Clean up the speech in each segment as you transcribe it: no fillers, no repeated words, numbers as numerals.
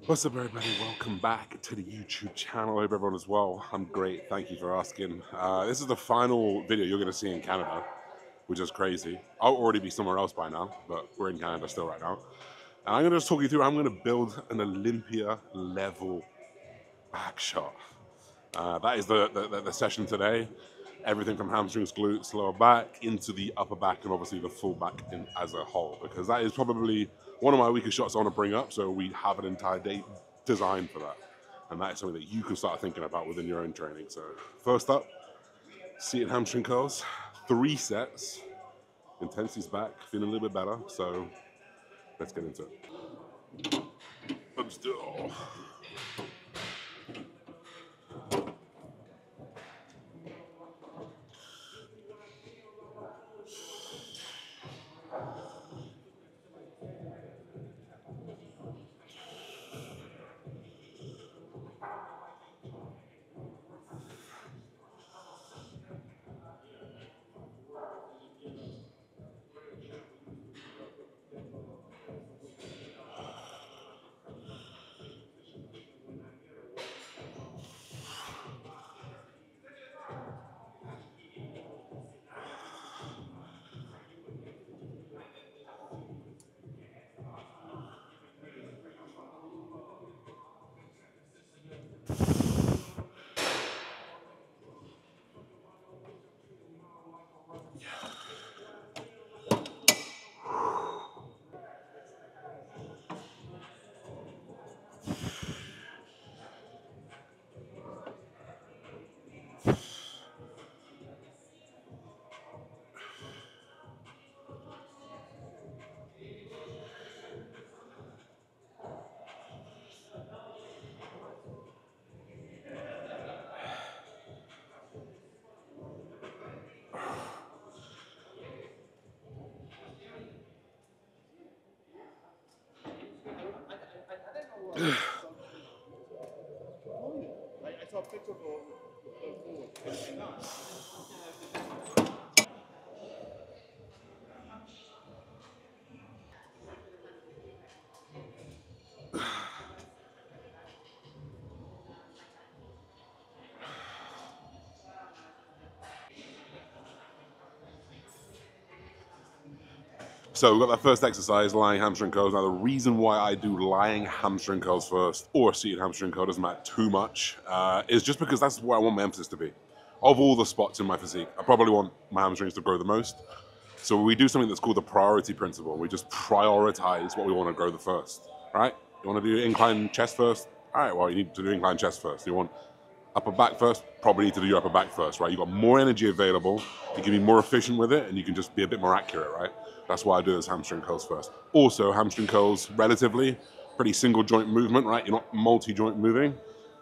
What's up, everybody? Welcome back to the YouTube channel. I hope everyone is well. I'm great. Thank you for asking. This is the final video you're going to see in Canada, which is crazy. I'll already be somewhere else by now, but we're in Canada still right now. And I'm going to just talk you through how I'm going to build an Olympia level back shot. That is the session today. Everything from hamstrings, glutes, lower back, into the upper back, and obviously the full back as a whole, because that is probably one of my weakest shots I want to bring up, so we have an entire day designed for that. And that is something that you can start thinking about within your own training. So first up, seated hamstring curls, 3 sets, intensity's back, feeling a little bit better, so let's get into it. I'm still... So we've got that first exercise, lying hamstring curls. Now the reason why I do lying hamstring curls first, or seated hamstring curl, doesn't matter too much, is just because that's where I want my emphasis to be. Of all the spots in my physique, I probably want my hamstrings to grow the most. So we do something that's called the priority principle. We just prioritize what we want to grow the first, right? You want to do incline chest first? All right, well, you need to do incline chest first. You want upper back first? Probably need to do your upper back first, right? You've got more energy available, you can be more efficient with it, and you can just be a bit more accurate, right? That's why I do those hamstring curls first. Also, hamstring curls, relatively, pretty single joint movement, right? You're not multi-joint moving.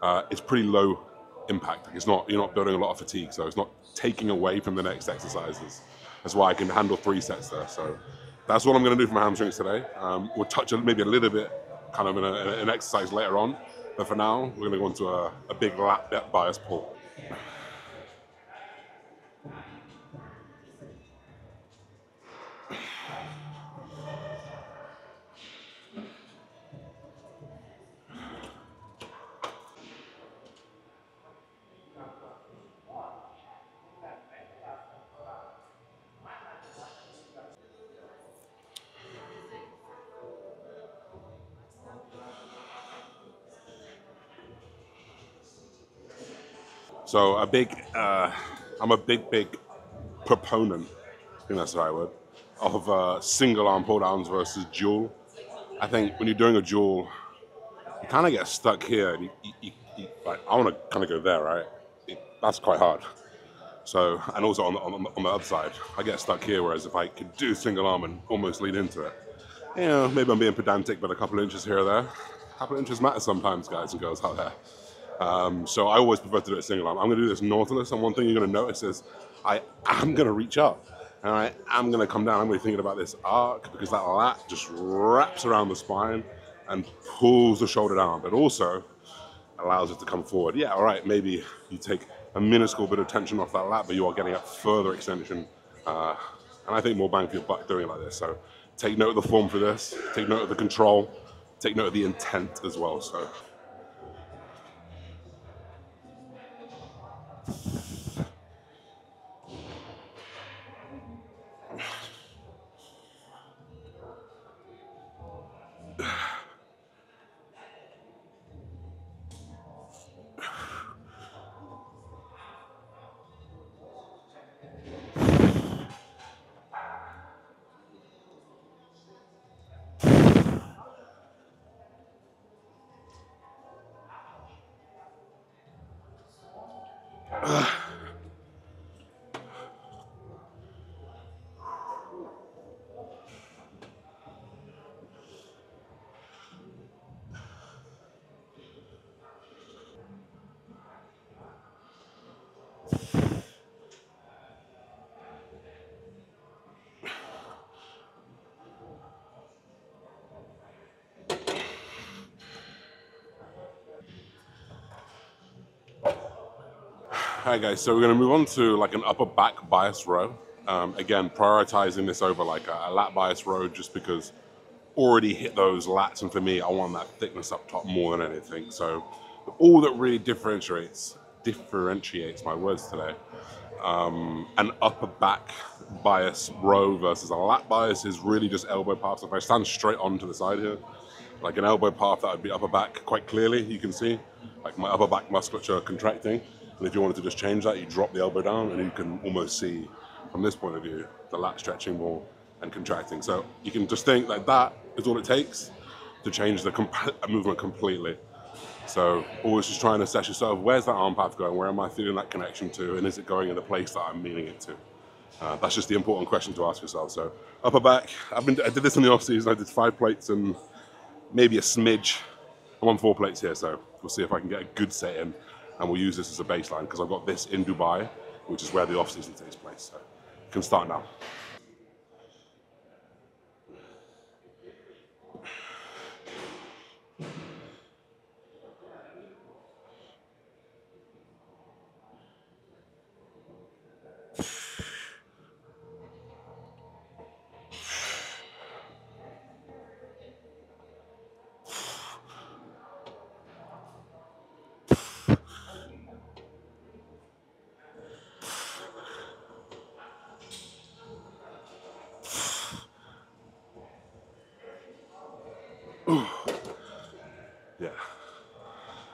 It's pretty low impact. You're not building a lot of fatigue, so it's not taking away from the next exercises. That's why I can handle 3 sets there. So that's what I'm going to do for my hamstrings today. We'll touch maybe a little bit kind of in an exercise later on. But for now, we're going to go into a big lat bias pull. So I'm a big proponent, I think that's the right word, of single arm pull downs versus dual. I think when you're doing a dual, you kind of get stuck here. And like, I want to kind of go there, right? That's quite hard. So, and also on the other side, I get stuck here, whereas if I could do single arm and almost lean into it, you know, maybe I'm being pedantic, but a couple of inches here or there. A couple of inches matter sometimes, guys and girls out there. So I always prefer to do it single arm. I'm going to do this Nautilus, and one thing you're going to notice is I am going to reach up, and I am going to come down. I'm going to be thinking about this arc, because that lat just wraps around the spine and pulls the shoulder down, but also allows it to come forward. Yeah, all right, maybe you take a minuscule bit of tension off that lat, but you are getting a further extension, and I think more bang for your buck doing it like this. So take note of the form for this, take note of the control, take note of the intent as well. So. Hi guys, so we're going to move on to like an upper back bias row. Again, prioritizing this over like a lat bias row just because already hit those lats, and for me, I want that thickness up top more than anything. So all that really differentiates my words today, an upper back bias row versus a lat bias is really just elbow paths. If I stand straight onto the side here, like an elbow path, that would be upper back quite clearly. You can see like my upper back musculature contracting. And if you wanted to just change that, you drop the elbow down and you can almost see from this point of view, the lat stretching more and contracting. So you can just think like that is all it takes to change the movement completely. So always just try and assess yourself, where's that arm path going? Where am I feeling that connection to? And is it going in the place that I'm meaning it to? That's just the important question to ask yourself. So upper back, I did this in the off season. I did 5 plates and maybe a smidge. I'm on 4 plates here, so we'll see if I can get a good set in, and we'll use this as a baseline because I've got this in Dubai, which is where the off season takes place. So you can start now. Yeah,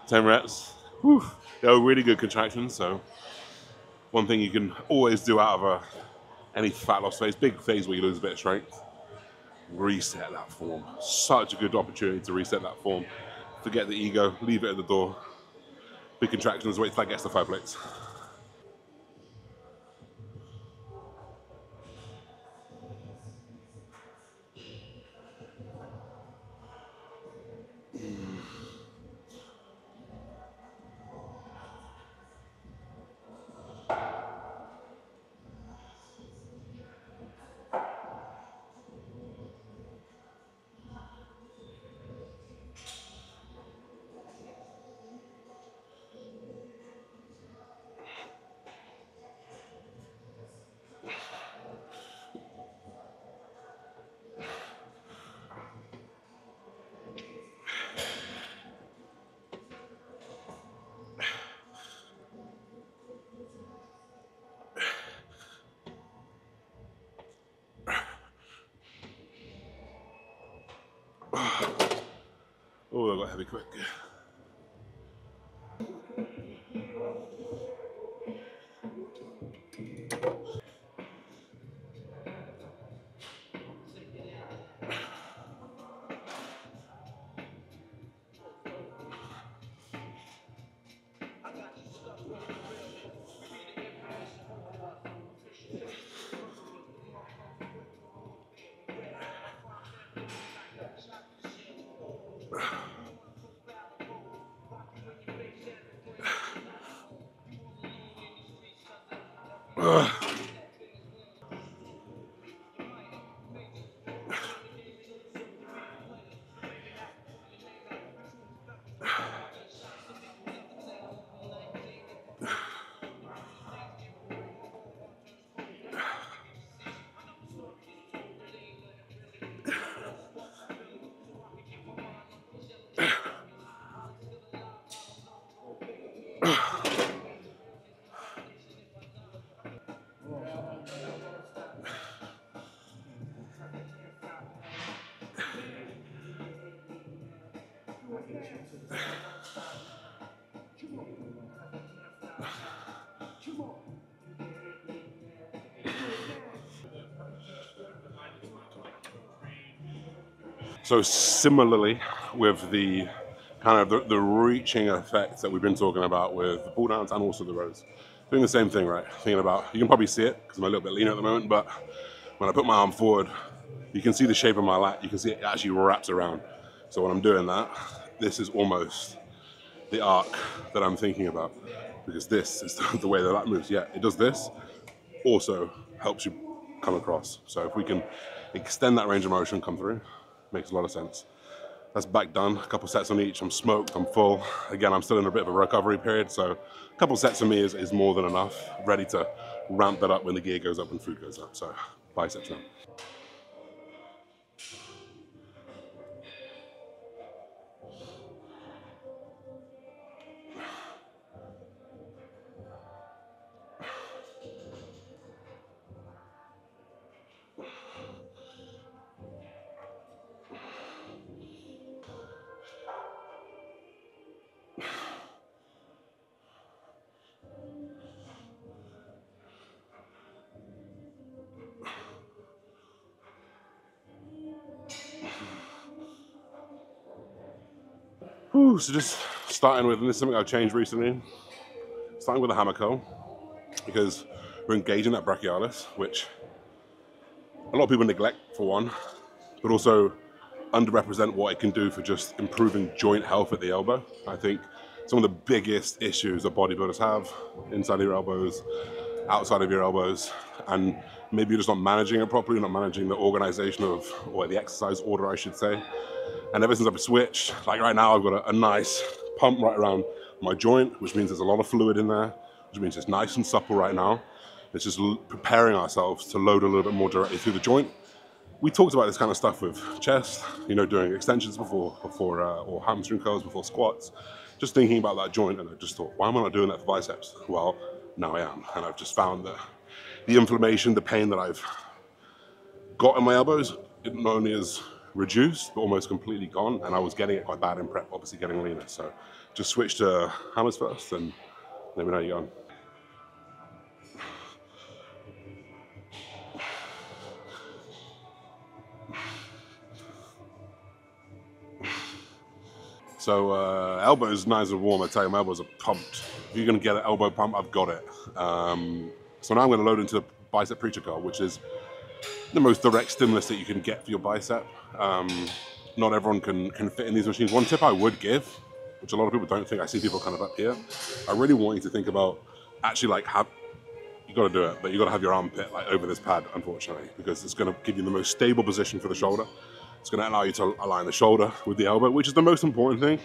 10 reps. Whew. They're really good contractions. So one thing you can always do out of any fat loss phase, big phase where you lose a bit of strength, reset that form. Such a good opportunity to reset that form. Forget the ego, leave it at the door. Big contractions, wait till that gets to 5 plates. Oh, I got heavy quick. So similarly, with the kind of the reaching effect that we've been talking about with the pull downs and also the rows, doing the same thing, right? Thinking about, you can probably see it because I'm a little bit lean at the moment, but when I put my arm forward, you can see the shape of my lat. You can see it actually wraps around. So when I'm doing that, this is almost the arc that I'm thinking about, because this is the way the lat moves. Yeah, it does this, also helps you come across. So if we can extend that range of motion, come through, makes a lot of sense. That's back done, a couple sets on each. I'm smoked, I'm full. Again, I'm still in a bit of a recovery period, so a couple sets for me is more than enough. Ready to ramp that up when the gear goes up and food goes up. So biceps now. Whew, so just starting with, and this is something I've changed recently, starting with a hammer curl, because we're engaging that brachialis, which a lot of people neglect for one, but also underrepresent what it can do for just improving joint health at the elbow. I think some of the biggest issues that bodybuilders have inside of your elbows, outside of your elbows, and maybe you're just not managing it properly, not managing the organization of, or the exercise order, I should say. And ever since I've switched, like right now, I've got a nice pump right around my joint, which means there's a lot of fluid in there, which means it's nice and supple right now. It's just preparing ourselves to load a little bit more directly through the joint. We talked about this kind of stuff with chest, you know, doing extensions before or hamstring curls before squats, just thinking about that joint, and I just thought, why am I not doing that for biceps? Well, now I am, and I've just found that the inflammation, the pain that I've got in my elbows, it not only is reduced, but almost completely gone, and I was getting it quite bad in prep, obviously getting leaner, so just switch to hammers first, and let me know you're on. So elbows nice and warm. I tell you, my elbows are pumped. If you're going to get an elbow pump, I've got it. So now I'm going to load into bicep preacher curl, which is the most direct stimulus that you can get for your bicep. Not everyone can fit in these machines. One tip I would give, which a lot of people don't think, I see people kind of up here, I really want you to think about actually like you got to do it, but you got to have your armpit like over this pad, unfortunately, because it's going to give you the most stable position for the shoulder. It's going to allow you to align the shoulder with the elbow, which is the most important thing.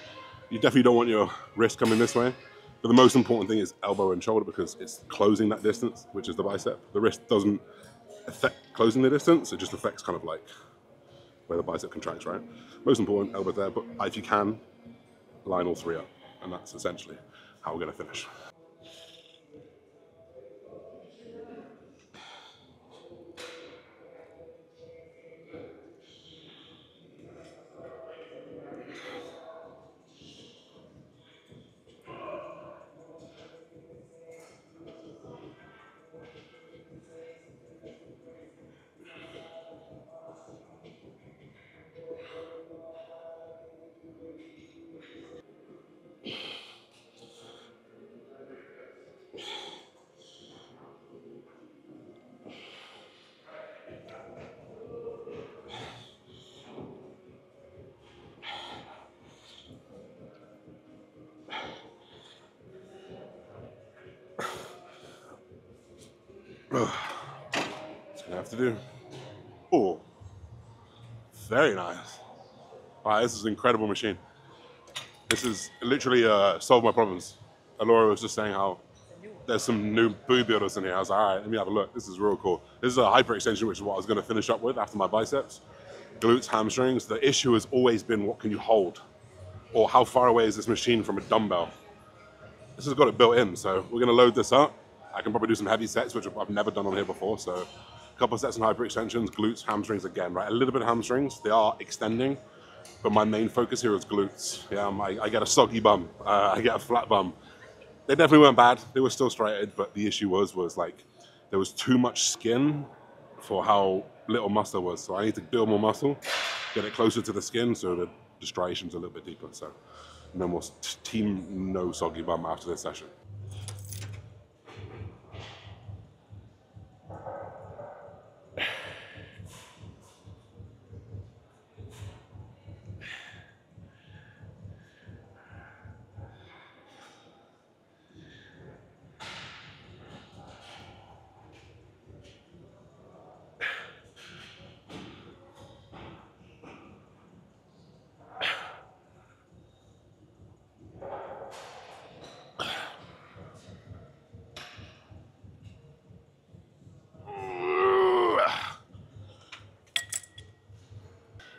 You definitely don't want your wrist coming this way, but the most important thing is elbow and shoulder, because it's closing that distance, which is the bicep. The wrist doesn't affect closing the distance, it just affects kind of like where the bicep contracts, right? Most important, elbow there, but if you can, line all three up, and that's essentially how we're going to finish. It's gonna have to do. Oh, very nice. Wow, this is an incredible machine. This is literally solved my problems. Alora was just saying how there's some new boob builders in here. I was like, all right, let me have a look. This is real cool. This is a hyperextension, which is what I was going to finish up with after my biceps. Glutes, hamstrings. The issue has always been, what can you hold? Or how far away is this machine from a dumbbell? this has got it built in. So we're gonna load this up. I can probably do some heavy sets, which I've never done on here before. So a couple of sets on hyperextensions, glutes, hamstrings again, right? A little bit of hamstrings, they are extending, but my main focus here is glutes. Yeah, I get a soggy bum, I get a flat bum. They definitely weren't bad, they were still striated, but the issue was like, there was too much skin for how little muscle there was. So I need to build more muscle, get it closer to the skin so the striation's a little bit deeper. So, and then we'll team no soggy bum after this session.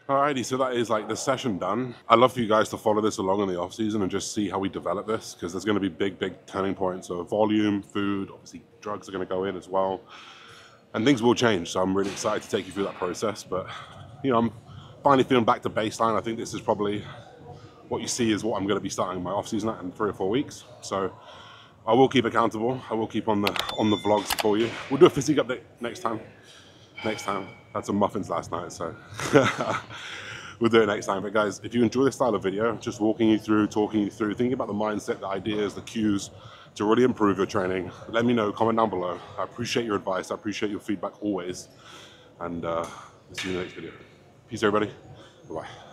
Alrighty, so that is like the session done. I'd love for you guys to follow this along in the off season and just see how we develop this, because there's going to be big turning points of volume, food, obviously drugs are going to go in as well, and things will change. So I'm really excited to take you through that process. But you know, I'm finally feeling back to baseline. I think this is probably what you see is what I'm going to be starting my off season at in 3 or 4 weeks. So I will keep accountable. I will keep on the vlogs for you. We'll do a physique update next time. Had some muffins last night, so we'll do it next time. But guys, if you enjoy this style of video, just walking you through, talking you through, thinking about the mindset, the ideas, the cues to really improve your training, let me know, comment down below. I appreciate your advice, I appreciate your feedback always, and see you in the next video. Peace everybody, bye-bye.